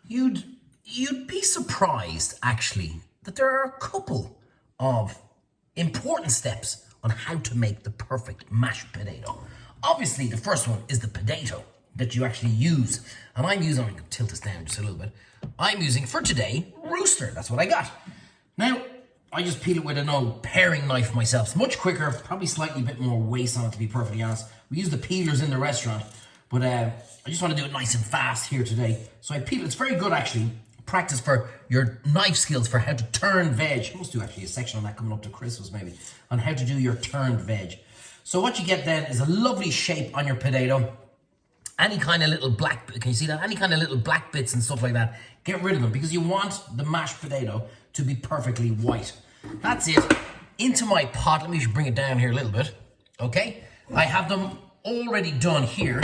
you'd be surprised actually that there are a couple of important steps on how to make the perfect mashed potato. Obviously, the first one is the potato that you actually use. And I'm using, I'm going to tilt this down just a little bit. I'm using, for today, Rooster. That's what I got. Now, I just peel it with an old paring knife myself. It's much quicker, probably slightly a bit more waste on it, to be perfectly honest. We use the peelers in the restaurant, but I just want to do it nice and fast here today. So I peel it. It's very good, actually. Practice for your knife skills for how to turn veg. I must do actually a section on that coming up to Christmas maybe, on how to do your turned veg. So what you get then is a lovely shape on your potato. Any kind of little black, can you see that? Any kind of little black bits and stuff like that, get rid of them because you want the mashed potato to be perfectly white. That's it. Into my pot, let me just bring it down here a little bit, okay? I have them already done here,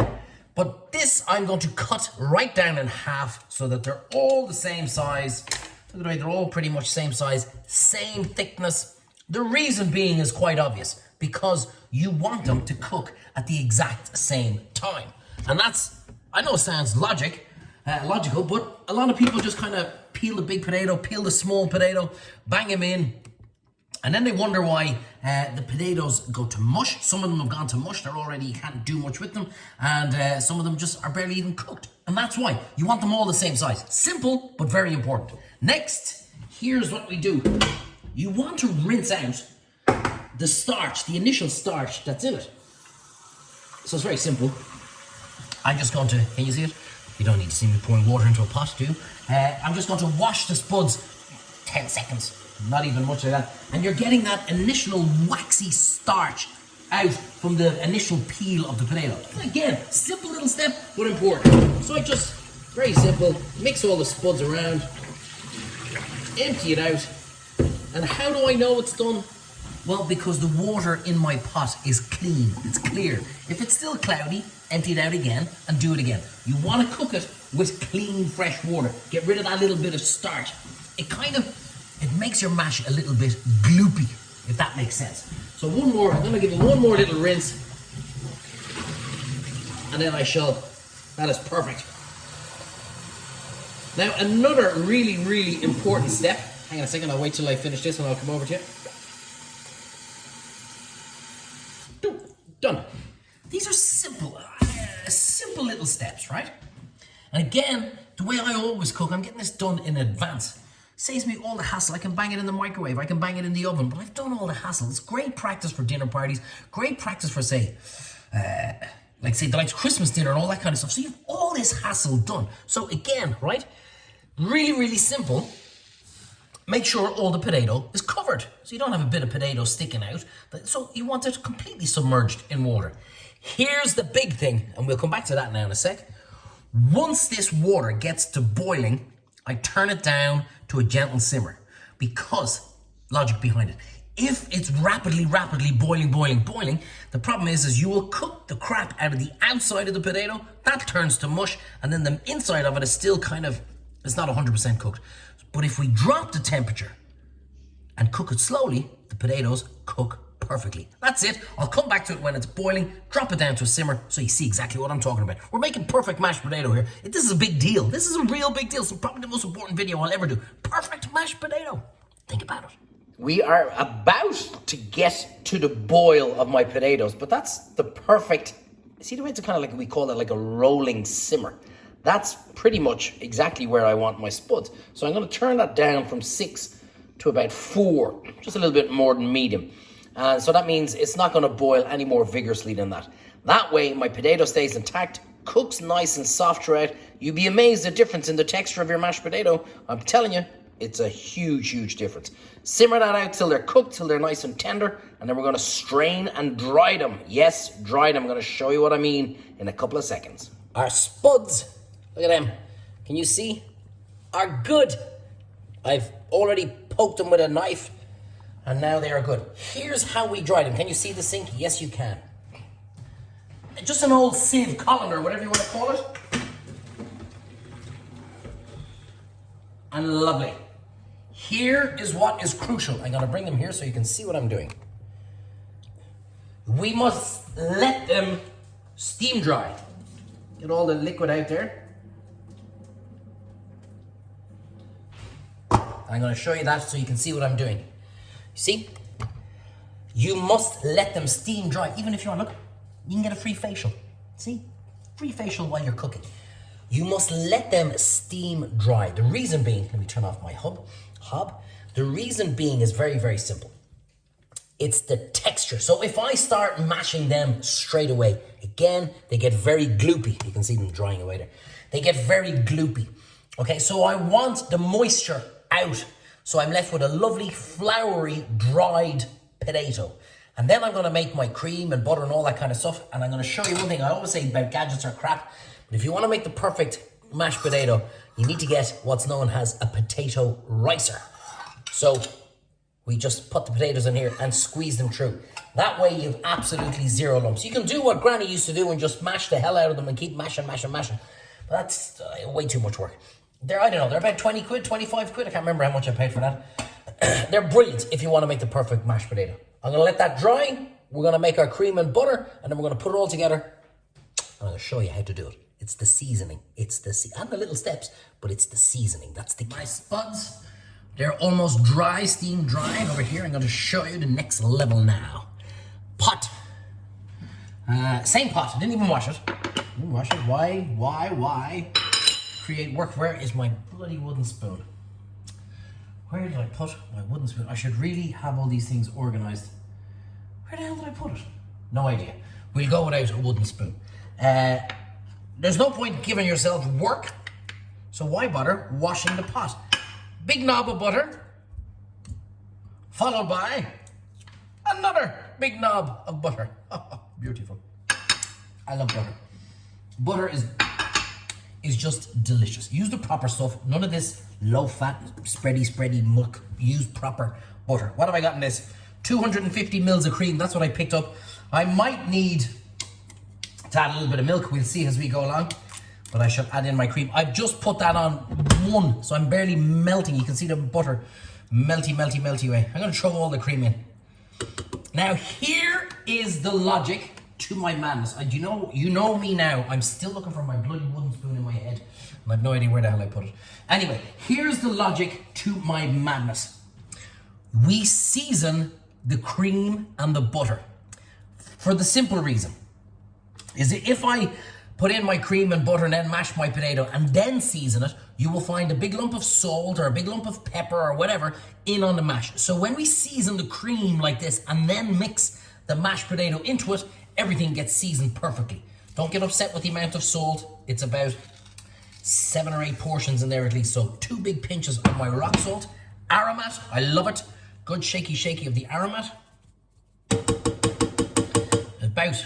but this I'm going to cut right down in half so that they're all the same size. Look at the way they're all pretty much same size, same thickness. The reason being is quite obvious, because you want them to cook at the exact same time. And that's, I know it sounds logical, but a lot of people just kind of peel the big potato, peel the small potato, bang them in, and then they wonder why the potatoes go to mush. Some of them have gone to mush, they're already, you can't do much with them, and some of them just are barely even cooked. And that's why, you want them all the same size. Simple, but very important. Next, here's what we do. You want to rinse out the starch, the initial starch that's in it. So it's very simple. I'm just going to, can you see it? You don't need to see me pouring water into a pot, do you? I'm just going to wash the spuds 10 seconds, not even much like that. And you're getting that initial waxy starch out from the initial peel of the potato. Again, simple little step, but important. So I just, very simple, mix all the spuds around, empty it out. And how do I know it's done? Well, because the water in my pot is clean, it's clear. If it's still cloudy, empty it out again and do it again. You want to cook it with clean, fresh water. Get rid of that little bit of starch. It makes your mash a little bit gloopy, if that makes sense. So one more, I'm going to give it one more little rinse. And then I shall, that is perfect. Now another really, really important step. Hang on a second, I'll wait till I finish this and I'll come over to you. Done. These are simple little steps, right? And again, the way I always cook, I'm getting this done in advance. Saves me all the hassle. I can bang it in the microwave, I can bang it in the oven, but I've done all the hassle. It's great practice for dinner parties, great practice for, say, Christmas dinner and all that kind of stuff. So you have all this hassle done. So again, right? Really, really simple. Make sure all the potato is covered, so you don't have a bit of potato sticking out. So you want it completely submerged in water. Here's the big thing, and we'll come back to that now in a sec. Once this water gets to boiling, I turn it down to a gentle simmer, because, logic behind it, if it's rapidly boiling, the problem is you will cook the crap out of the outside of the potato, that turns to mush, and then the inside of it is still kind of, it's not 100% cooked. But if we drop the temperature and cook it slowly, the potatoes cook perfectly. That's it. I'll come back to it when it's boiling, drop it down to a simmer so you see exactly what I'm talking about. We're making perfect mashed potato here. This is a big deal. This is a real big deal. It's probably the most important video I'll ever do. Perfect mashed potato. Think about it. We are about to get to the boil of my potatoes, but that's the perfect, see the way it's kind of like, we call it like a rolling simmer. That's pretty much exactly where I want my spuds. So I'm going to turn that down from 6 to about 4, just a little bit more than medium. And so that means it's not going to boil any more vigorously than that. That way my potato stays intact, cooks nice and soft throughout. You'd be amazed at the difference in the texture of your mashed potato. I'm telling you, it's a huge, huge difference. Simmer that out till they're cooked, till they're nice and tender, and then we're going to strain and dry them. Yes, dry them. I'm going to show you what I mean in a couple of seconds. Our spuds, look at them. Can you see? Are good. I've already poked them with a knife, and now they are good. Here's how we dry them. Can you see the sink? Yes, you can. Just an old sieve colander, whatever you want to call it. And lovely. Here is what is crucial. I'm going to bring them here so you can see what I'm doing. We must let them steam dry. Get all the liquid out there. I'm going to show you that so you can see what I'm doing. You see? You must let them steam dry. Even if you want, look, you can get a free facial. See? Free facial while you're cooking. You must let them steam dry. The reason being, let me turn off my hob. The reason being is very, very simple. It's the texture. So if I start mashing them straight away, again, they get very gloopy. You can see them drying away there. They get very gloopy. Okay, so I want the moisture out. So I'm left with a lovely, floury, dried potato. And then I'm going to make my cream and butter and all that kind of stuff. And I'm going to show you one thing. I always say about gadgets are crap. But if you want to make the perfect mashed potato, you need to get what's known as a potato ricer. So we just put the potatoes in here and squeeze them through. That way you have absolutely zero lumps. You can do what Granny used to do and just mash the hell out of them and keep mashing. But that's way too much work. I don't know, they're about 20 quid, 25 quid. I can't remember how much I paid for that. They're brilliant if you want to make the perfect mashed potato. I'm going to let that dry. We're going to make our cream and butter, and then we're going to put it all together. I'm going to show you how to do it. It's the seasoning. And the little steps, but it's the seasoning. That's the key. My spuds, they're almost dry, steam dry. Over here, I'm going to show you the next level now. Pot. Same pot. I didn't even wash it. Why? Create work. Where is my bloody wooden spoon? Where did I put my wooden spoon? I should really have all these things organized. Where the hell did I put it? No idea. We'll go without a wooden spoon. There's no point giving yourself work, so why bother washing the pot? Big knob of butter, followed by another big knob of butter. Beautiful. I love butter. Butter is just delicious. Use the proper stuff. None of this low-fat, spready muck. Use proper butter. What have I got in this? 250 mils of cream. That's what I picked up. I might need to add a little bit of milk. We'll see as we go along. But I should add in my cream. I've just put that on 1, so I'm barely melting. You can see the butter melty away. I'm going to throw all the cream in. Now, here is the logic to my madness. You know me now. I'm still looking for my bloody wooden spoon in my head. And I have no idea where the hell I put it. Anyway, here's the logic to my madness. We season the cream and the butter for the simple reason is that if I put in my cream and butter and then mash my potato and then season it, you will find a big lump of salt or a big lump of pepper or whatever in on the mash. So when we season the cream like this and then mix the mashed potato into it, everything gets seasoned perfectly. Don't get upset with the amount of salt. It's about 7 or 8 portions in there at least. So 2 big pinches of my rock salt. Aromat, I love it. Good shaky of the aromat. About,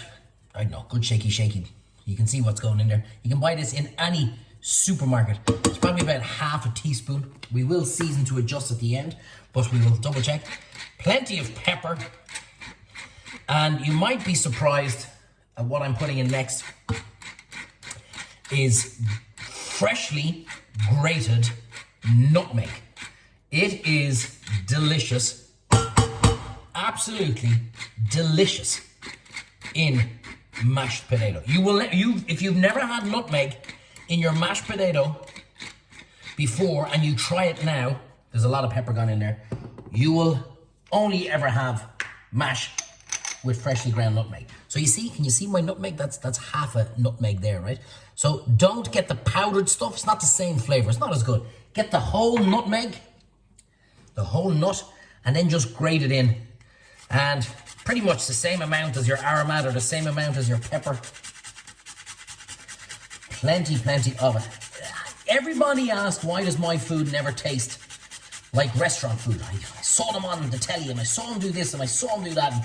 I don't know, good shaky. You can see what's going in there. You can buy this in any supermarket. It's probably about half a teaspoon. We will season to adjust at the end, but we will double check. Plenty of pepper. And you might be surprised at what I'm putting in next is freshly grated nutmeg. It is delicious, absolutely delicious in mashed potato. If you've never had nutmeg in your mashed potato before and you try it now, there's a lot of pepper gone in there, you will only ever have mash with freshly ground nutmeg. So you see, can you see my nutmeg? That's half a nutmeg there, right? So don't get the powdered stuff. It's not the same flavor. It's not as good. Get the whole nutmeg, the whole nut, and then just grate it in. And pretty much the same amount as your aromat or the same amount as your pepper. Plenty of it. Everybody asks, why does my food never taste like restaurant food? I saw them on the telly and I saw them do this and I saw them do that. And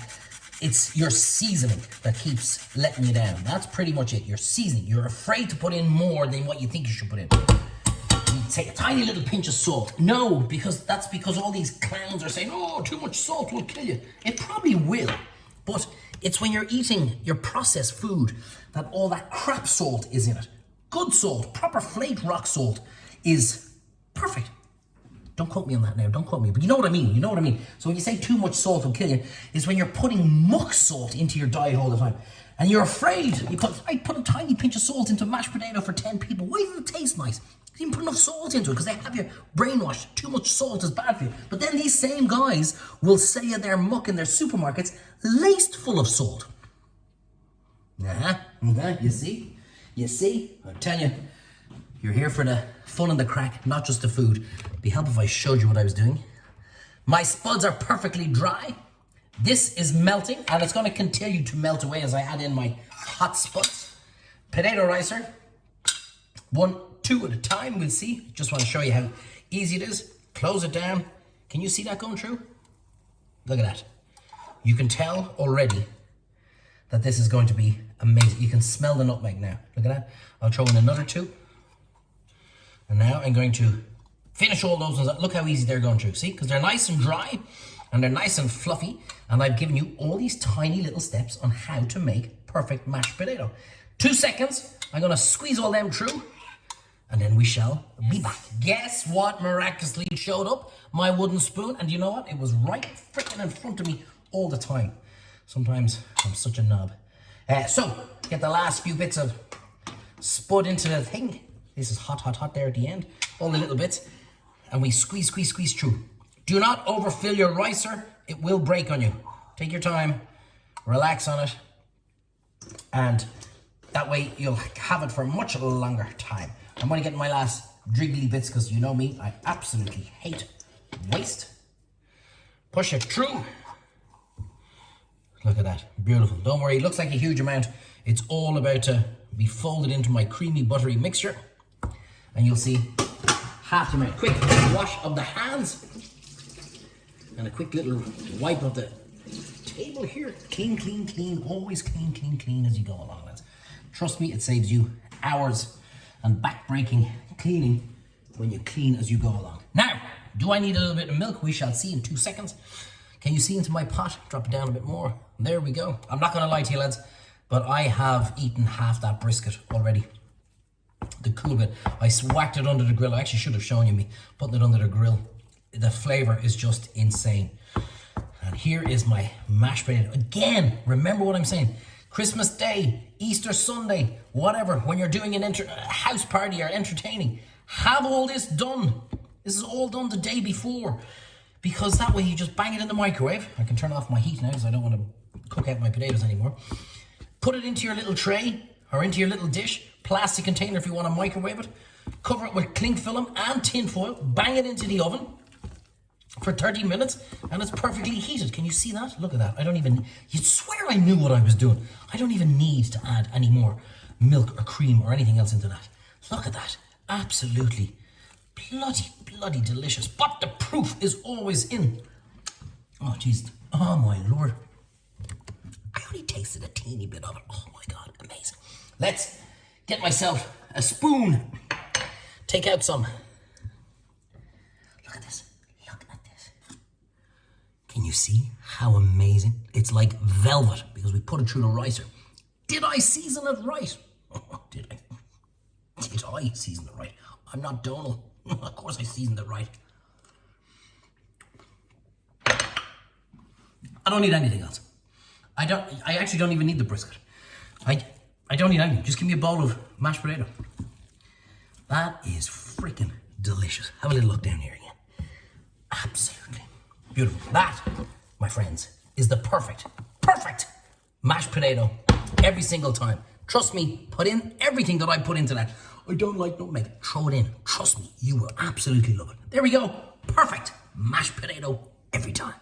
it's your seasoning that keeps letting you down. That's pretty much it. Your seasoning. You're afraid to put in more than what you think you should put in. You take a tiny little pinch of salt. No, because all these clowns are saying, oh, too much salt will kill you. It probably will. But it's when you're eating your processed food that all that crap salt is in it. Good salt, proper flake rock salt is perfect. Don't quote me on that now, don't quote me, but you know what I mean, So when you say too much salt will kill you, is when you're putting muck salt into your diet all the time. And you're afraid, I put a tiny pinch of salt into mashed potato for 10 people. Why does it taste nice? You didn't put enough salt into it because they have you brainwashed. Too much salt is bad for you. But then these same guys will sell you their muck in their supermarkets laced full of salt. You see? You see? I'm telling you, you're here for the fun and the crack, not just the food. It'd be helpful if I showed you what I was doing. My spuds are perfectly dry. This is melting, and it's going to continue to melt away as I add in my hot spuds. Potato ricer. 1, 2 at a time, we'll see. Just want to show you how easy it is. Close it down. Can you see that going through? Look at that. You can tell already that this is going to be amazing. You can smell the nutmeg now. Look at that. I'll throw in another 2. And now I'm going to finish all those ones. Look how easy they're going through. See? Because they're nice and dry and they're nice and fluffy. And I've given you all these tiny little steps on how to make perfect mashed potato. 2 seconds. I'm going to squeeze all them through. And then we shall be back. Guess what miraculously showed up? My wooden spoon. And you know what? It was right freaking in front of me all the time. Sometimes I'm such a knob. So, get the last few bits of spud into the thing. This is hot, hot, hot there at the end. All the little bits. And we squeeze, squeeze, squeeze through. Do not overfill your ricer. It will break on you. Take your time. Relax on it. And that way you'll have it for a much longer time. I'm going to get my last driggly bits because you know me, I absolutely hate waste. Push it through. Look at that, beautiful. Don't worry, it looks like a huge amount. It's all about to be folded into my creamy buttery mixture. And you'll see half the amount. Quick wash of the hands. And a quick little wipe of the table here. Clean, clean, clean. Always clean, clean, clean as you go along, lads. Trust me, it saves you hours and back-breaking cleaning when you clean as you go along. Now, do I need a little bit of milk? We shall see in 2 seconds. Can you see into my pot? Drop it down a bit more. There we go. I'm not going to lie to you, lads, but I have eaten half that brisket already. The cool bit. I whacked it under the grill. I actually should have shown you me putting it under the grill. The flavor is just insane. And here is my mashed potato. Again, remember what I'm saying. Christmas Day, Easter Sunday, whatever, when you're doing a house party or entertaining, have all this done. This is all done the day before, because that way you just bang it in the microwave. I can turn off my heat now because I don't want to cook out my potatoes anymore. Put it into your little tray or into your little dish, plastic container if you want to microwave it. Cover it with cling film and tin foil. Bang it into the oven for 30 minutes and it's perfectly heated. Can you see that? Look at that. You'd swear I knew what I was doing. I don't even need to add any more milk or cream or anything else into that. Look at that. Absolutely bloody delicious. But the proof is always in. Oh, jeez. Oh, my Lord. I only tasted a teeny bit of it. Oh, my God. Amazing. Let's get myself a spoon. Take out some. Look at this. Can you see how amazing? It's like velvet because we put it through the ricer. Did I season it right? Did I season it right? I'm not Donal. Of course I seasoned it right. I don't need anything else. I actually don't even need the brisket. I don't need anything. Just give me a bowl of mashed potato. That is freaking delicious. Have a little look down here again. Absolutely beautiful. That, my friends, is the perfect mashed potato every single time. Trust me, put in everything that I put into that. I don't like nutmeg. Throw it in. Trust me, you will absolutely love it. There we go. Perfect mashed potato every time.